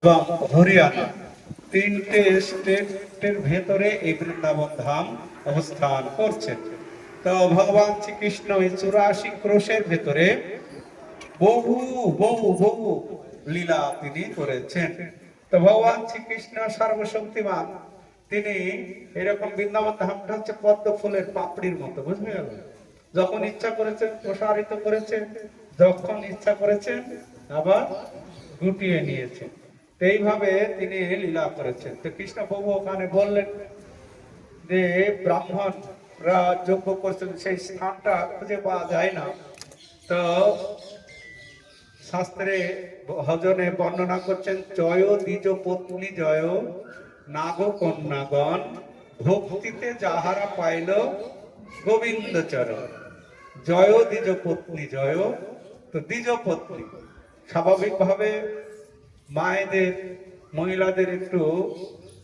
এবং হরিয়ানা, তিনটে স্টেটের ভেতরে এই বৃন্দাবন ধাম অবস্থান করছেন। তো ভগবান শ্রীকৃষ্ণ এই 84 ক্রোশের ভেতরে বহু বহু বহু লীলা তিনি করেছেন। তো ভগবান শ্রীকৃষ্ণ সর্বশক্তিমান, তিনি এরকম বৃন্দাবন ধামটা হচ্ছে পদ্ম ফুলের পাপড়ির মতো, বুঝতে গেল? যখন ইচ্ছা করেছেন প্রসারিত করেছেন, যখন ইচ্ছা করেছেন আবার গুটিয়ে নিয়েছেন। এইভাবে তিনি লীলা করেছেন। তো কৃষ্ণ প্রভু ওখানে বললেন যে ব্রাহ্মণরা যজ্ঞ করছেন, সেই স্থানটা খুঁজে পাওয়া যায় না। তো শাস্ত্রে ভজনে বর্ণনা করছেন, জয় দ্বিজ পত্নী জয় নাগ কন্যাগণ, ভক্তিতে যাহারা পাইল গোবিন্দ চরণ। জয় দ্বিজ পত্নী জয়। তো দ্বিজ পত্নী স্বাভাবিকভাবে মায়েদের, মহিলাদের একটু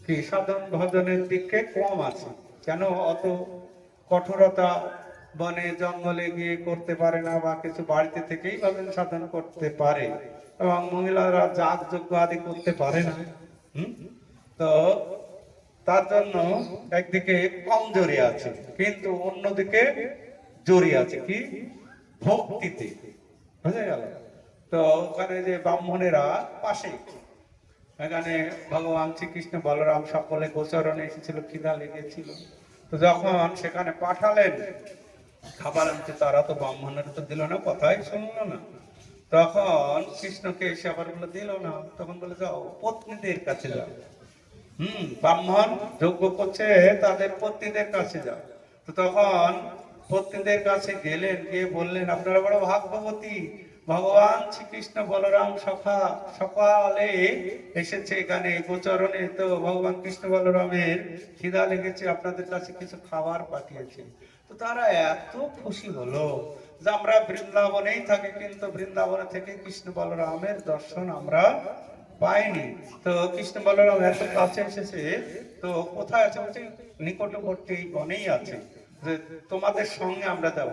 কি সাধন ভজনের দিকে কম আছে। কেন? অত কঠোরতা বনে জঙ্গলে গিয়ে করতে পারে না, বা কিছু বাড়িতে থেকেই ভজন সাধন করতে পারে, এবং মহিলারা যাগ যজ্ঞ আদি করতে পারে না। তো তার জন্য একদিকে কম জড়ি আছে, কিন্তু অন্যদিকে জড়ি আছে কি? ভক্তিতে। বুঝে গেল? তো ওখানে যে ব্রাহ্মণেরা পাশে, এখানে ভগবান শ্রীকৃষ্ণ বলরাম সকলে গোচরণে এসেছিল, খিদা লেগেছিল। তো যখন সেখানে পাঠালেন খাবার আনতে, তারা তো ব্রাহ্মণের তো দিল না, কথাই শুনলো না। তখন কৃষ্ণকে এসে আবার বলে দিল না। তখন বলে যাও পত্নীদের কাছে যাও। ব্রাহ্মণ যজ্ঞ করছে, তাদের পত্নীদের কাছে যাও। তো তখন পত্নীদের কাছে গেলেন, গিয়ে বললেন আপনারা বড় ভাগ্যবতী, ভগবান শ্রীকৃষ্ণ বলরাম সখা সকালে এসেছে এখানে গোচরণে। তো ভগবান কৃষ্ণ বলরামের খিদা লেগেছে, আপনাদের কাছে কিছু খাবার পাঠিয়েছে। তো তারা এত খুশি হলো যে আমরা বৃন্দাবনেই থাকি, কিন্তু বৃন্দাবনে থেকে কৃষ্ণ বলরামের দর্শন আমরা পাইনি। তো কৃষ্ণ বলরাম এত কাছে এসেছে, তো কোথায় আছে? বলছে নিকটবর্তী বনেই আছে, যে তোমাদের সঙ্গে আমরা যাব।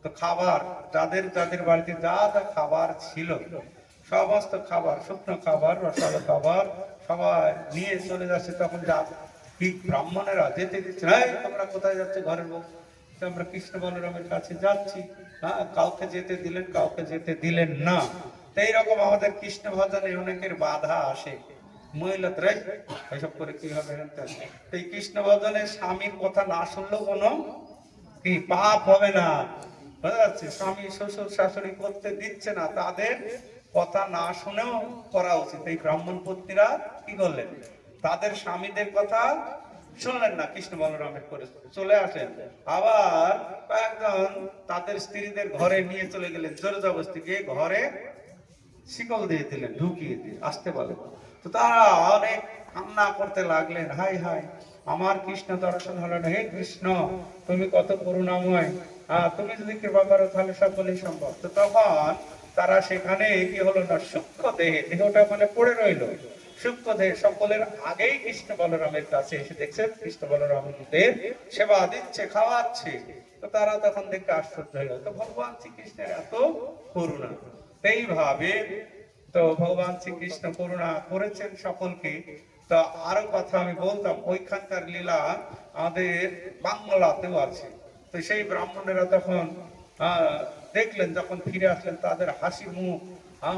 তো খাবার, যাদের যাদের বাড়িতে যা যা খাবার ছিল, সমস্ত খাবার, শুকনো খাবার, রসালো খাবার সবাই নিয়ে চলে যাচ্ছে। তখন যা ব্রাহ্মণেরা যেতে দিচ্ছে, হ্যাঁ তোমরা কোথায় যাচ্ছে? ঘরের বউ, আমরা কৃষ্ণ বলরামের কাছে যাচ্ছি। হ্যাঁ, কাউকে যেতে দিলেন, কাউকে যেতে দিলেন না। এইরকম আমাদের কৃষ্ণ ভজনে অনেকের বাধা আসে। মহিলাদের এসব করে কি হবে? এই কৃষ্ণ ভজনে স্বামীর কথা না শুনলেও কোনো কি পাপ হবে না। বুঝা যাচ্ছে? স্বামী শ্বশুর শাশুড়ি করতে দিচ্ছে না, তাদের কথা না শুনেও করা উচিত। এই ব্রাহ্মণ পত্নীরা কি করলেন? তাদের স্বামীদের কথা শুনলেন না, কৃষ্ণ বলরামের করে চলে আসেন। আবার কয়েকজন তাদের স্ত্রীদের ঘরে নিয়ে চলে গেলেন, জোর জবরদস্তি গিয়ে ঘরে শিকল দিয়ে দিলেন, ঢুকিয়ে দিয়ে আসতে বলে। তো তারা অনেক কান্না করতে লাগলেন, হাই হাই আমার কৃষ্ণ দর্শন হলো না, হে কৃষ্ণ তুমি কত করুণাময়, তুমি যদি কৃপা করো তাহলে সকলেই সম্ভব। তো তখন তারা সেখানে কি হলো না, সূক্ষ্ম দেহে, দেহটা মানে পড়ে রইল, সূক্ষ্ম দেহে সকলের আগেই কৃষ্ণ বলরামের কাছে এসে দেখছেন কৃষ্ণ বলরামদের সেবা দিচ্ছে, খাওয়াচ্ছে। তো তারা তখন দেখতে আশ্চর্য হয়ে গেল। তো ভগবান শ্রীকৃষ্ণের এত করুণা, এইভাবে তো ভগবান শ্রীকৃষ্ণ করুণা করেছেন সকলকে। তো আরো কথা আমি বলতাম, ওইখানকার লীলা আমাদের বাংলাতেও আছে। তো সেই ব্রাহ্মণেরা তখন দেখলেন, যখন ফিরে আসলেন, তাদের হাসি মুখ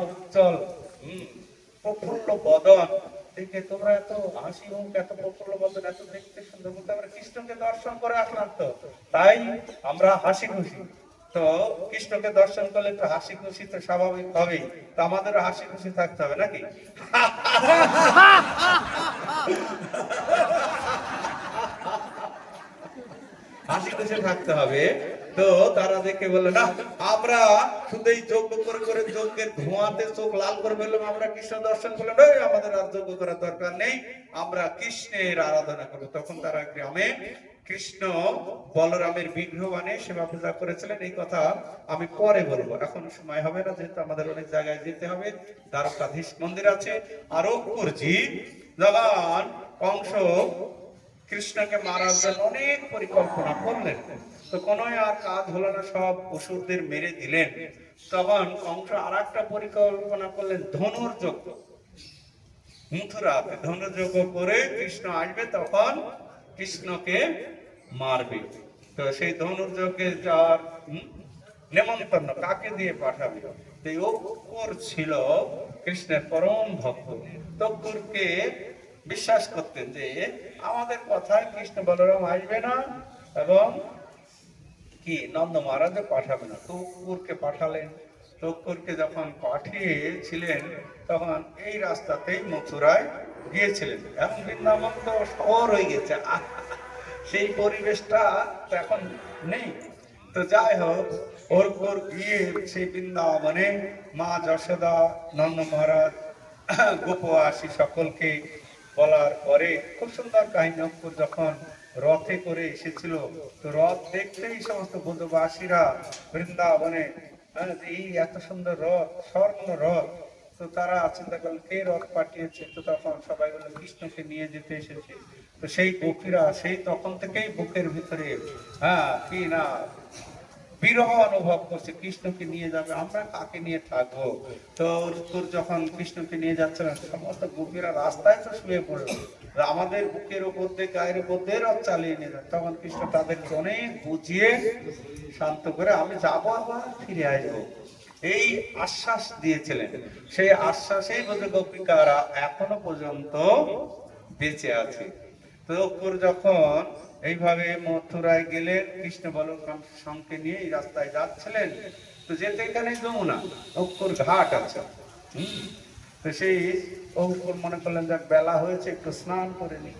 উজ্জ্বল, প্রফুল্ল বদন দেখে, তোমরা এত হাসি মুখ, এত প্রফুল্ল বদন, এত দেখতে সুন্দর, বলতে আমরা কৃষ্ণকে দর্শন করে আসলাম, তো তাই আমরা হাসি খুশি। তো কৃষ্ণকে দর্শন করলে তো হাসি খুশি তো স্বাভাবিক হবেই, তো আমাদেরও হাসি খুশি থাকতে হবে নাকি? হাসি খুশি থাকতে হবে। তো তারা দেখে বললো না, আমরা শুধু এই যজ্ঞ করে করে যজ্ঞের ধোঁয়াতে চোখ লাল করে ফেললাম, আমরা কৃষ্ণ দর্শন করলাম, আমাদের আর যজ্ঞ করার দরকার নেই, আমরা কৃষ্ণের আরাধনা করবো। তখন তারা গ্রামে কৃষ্ণ বলরামের বিগ্রহ বানিয়ে সেবা পূজা করেছিলেন। এই কথা আমি পরে বলবো, এখন সময় হবে না, যেহেতু আমাদের অনেক জায়গায় যেতে হবে। দ্বারকাধীশ মন্দির আছে। আর অক্রুরজি যখন কংস কৃষ্ণকে মারার জন্য অনেক পরিকল্পনা করলেন, তো কোনো আর কাজ হলো না, সব অসুরদের মেরে দিলেন। তখন কংস আর একটা পরিকল্পনা করলেন, ধনুর যজ্ঞ। মথুরাতে ধনুযজ্ঞ করে কৃষ্ণ আসবে, তখন কৃষ্ণকে মারবে। তো সেই ধনুযজ্ঞে যার নেমন্তন্ন কাকে দিয়ে পাঠাবে? তো এই অক্কুর ছিল কৃষ্ণের পরম ভক্ত। তক্কুরকে বিশ্বাস করতেন যে আমাদের কথায় কৃষ্ণ বলরাম আসবে না এবং কি নন্দ মহারাজও পাঠাবে না। তক্কুরকে পাঠালেন। তক্কুরকে যখন পাঠিয়েছিলেন তখন এই রাস্তাতেই মথুরায় গিয়েছিলেন। এখন বৃন্দাবন তো শহর হয়ে গেছে, সেই পরিবেশটা তো এখন নেই। তো যাই হোক, ওর পর গিয়ে সেই বৃন্দাবনে মা যশোদা, নন্দ মহারাজ, গোপবাসী সকলকে বলার পরে খুব সুন্দর কাহিনী। অঙ্কুর যখন রথে করে এসেছিল, তো রথ দেখতেই সমস্ত ব্রজবাসীরা বৃন্দাবনে, এই এত সুন্দর রথ, স্বর্ণ রথ, তো তারা চিন্তা করলেন কে রথ পাঠিয়েছে। তো তখন সবাই বলল কৃষ্ণকে নিয়ে যেতে এসেছে। তো সেই গোপীরা সেই তখন থেকেই বুকের ভিতরে কি না বিরহ অনুভব করছে, কৃষ্ণকে নিয়ে যাবে, আমরা কাকে নিয়ে থাকবো। তো তোর যখন কৃষ্ণকে নিয়ে যাচ্ছিলেন, সমস্ত গোপীরা রাস্তায় তো শুয়ে পড়লো, আমাদের বুকের উপর দিয়ে গায়ের উপর দিয়ে রথ চালিয়ে নিয়ে যায়। তখন কৃষ্ণ তাদেরকে অনেক বুঝিয়ে শান্ত করে আমি যাবো, আবার ফিরে আসবো, এই আশ্বাস দিয়েছিলেন। সেই আশ্বাসেই ব্রজ গোপিকারা এখনো পর্যন্ত বেঁচে আছে। তো অক্কুর যখন এইভাবে মথুরায় গেলেন, কৃষ্ণ বলরাম সঙ্গে নিয়ে এই রাস্তায় যাচ্ছিলেন, তো যেতে এখানে যমুনা অক্কুর ঘাট আছে। তো সেই অক্কুর মনে করলেন যাক বেলা হয়েছে, একটু স্নান করে নি।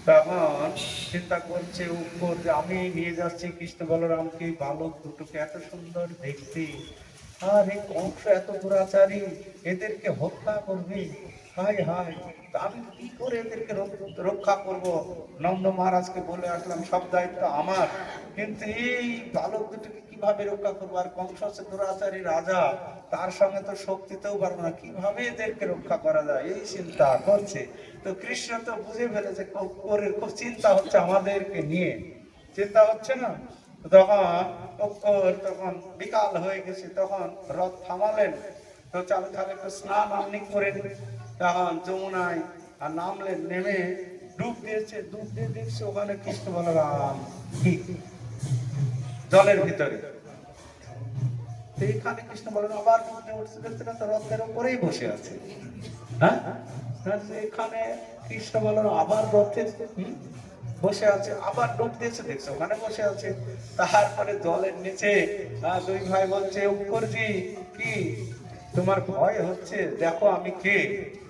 তখন চিন্তা করছে অক্কুর যে আমি নিয়ে যাচ্ছি কৃষ্ণ বলরামকে, বালক দুটোকে এত সুন্দর দেখতে, আর এই কংস এত দুরাচারী, এদেরকে হত্যা করবে, হায় হায়, আমি কি করে এদেরকে রক্ষা করব? নন্দ মহারাজকে বলে আসলাম সব দায়িত্ব আমার, কিন্তু এই বালক দুটোকে কিভাবে রক্ষা করবো? আর কংস হচ্ছে দুরাচারী রাজা, তার সঙ্গে তো শক্তিতেও পারবো না, কিভাবে এদেরকে রক্ষা করা যায়, এই চিন্তা করছে। তো কৃষ্ণ তো বুঝে ফেলেছে খুব চিন্তা হচ্ছে আমাদেরকে নিয়ে, চিন্তা হচ্ছে না। তখন বিকাল হয়ে গেছে, তখন রথ থামালেন। তো চালু চালু একটু স্নান আপনি করেন। তখন যমুনায় আর নামলেন, নেমে ডুব দিয়েছে, ডুব দিয়ে দেখছে ওখানে কৃষ্ণ বলরাম জলের ভিতরে। এইখানে কৃষ্ণ বলরাম আবার উঠছে, দেখছে না তো রথের উপরেই বসে আছে। হ্যাঁ, এখানে কৃষ্ণ বলরাম আবার রথের বসে আছে, আবার ডুব দিয়েছে, দেখছে ওখানে বসে আছে। তারপরে জলের নিচে দুই ভাই বলছে অঙ্কুরজি কি তোমার ভয় হচ্ছে? দেখো আমি কে।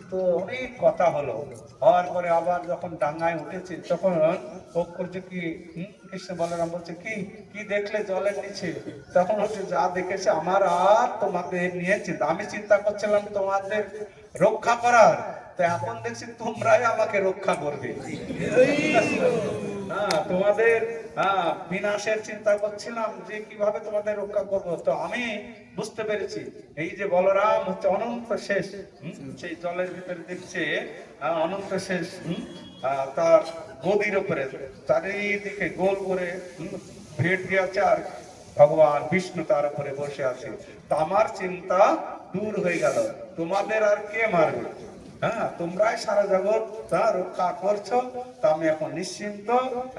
তো অনেক কথা হলো, হওয়ার পরে আবার যখন ডাঙ্গায় উঠেছে তখন অঙ্কুরজি কি কৃষ্ণ বলরাম বলছে কি কি দেখলে জলের নিচে? তখন হচ্ছে যা দেখেছে আমার আর তোমাদের নিয়ে চিন্তা, আমি চিন্তা করছিলাম তোমাদের রক্ষা করার, তো এখন দেখছি তোমরাই আমাকে রক্ষা করবে। তোমাদের বিনাশের চিন্তা করছিলাম যে কিভাবে তোমাদের রক্ষা করব। তো আমি বুঝতে পেরেছি এই যে বলরাম হচ্ছে অনন্ত শেষ, সেই জলের ভিতরে দেখছে অনন্ত শেষ, তার গদির উপরে চারিদিকে গোল করে ভেট দিয়েছে, আর ভগবান বিষ্ণু তার উপরে বসে আছে। তো আমার চিন্তা দূর হয়ে গেল, তোমাদের আর কে মারবে? তোমরাই সারা জগৎ রক্ষা করছো, তো আমি এখন নিশ্চিন্ত,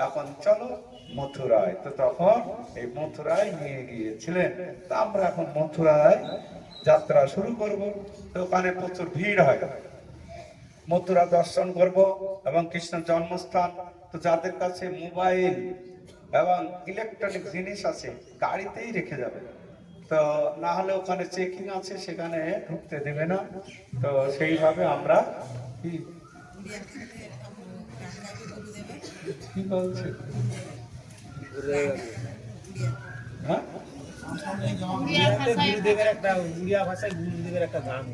এখন চলো মথুরায়। তো তখন এই মথুরায় নিয়ে গিয়েছিলেন। তা আমরা এখন মথুরায় যাত্রা শুরু করব। তো ওখানে প্রচুর ভিড় হয়, মথুরা দর্শন করব এবং কৃষ্ণ জন্মস্থান। তো যাদের কাছে মোবাইল এবং ইলেকট্রনিক জিনিস আছে গাড়িতেই রেখে যাবে, তো না হলে ওখানে চেকিং আছে, সেখানে ঢুকতে দেবে না। তো সেইভাবে আমরা কি বলছি, গুরুদেবের একটা উড়িয়া ভাষায় গুরুদেবের একটা গান।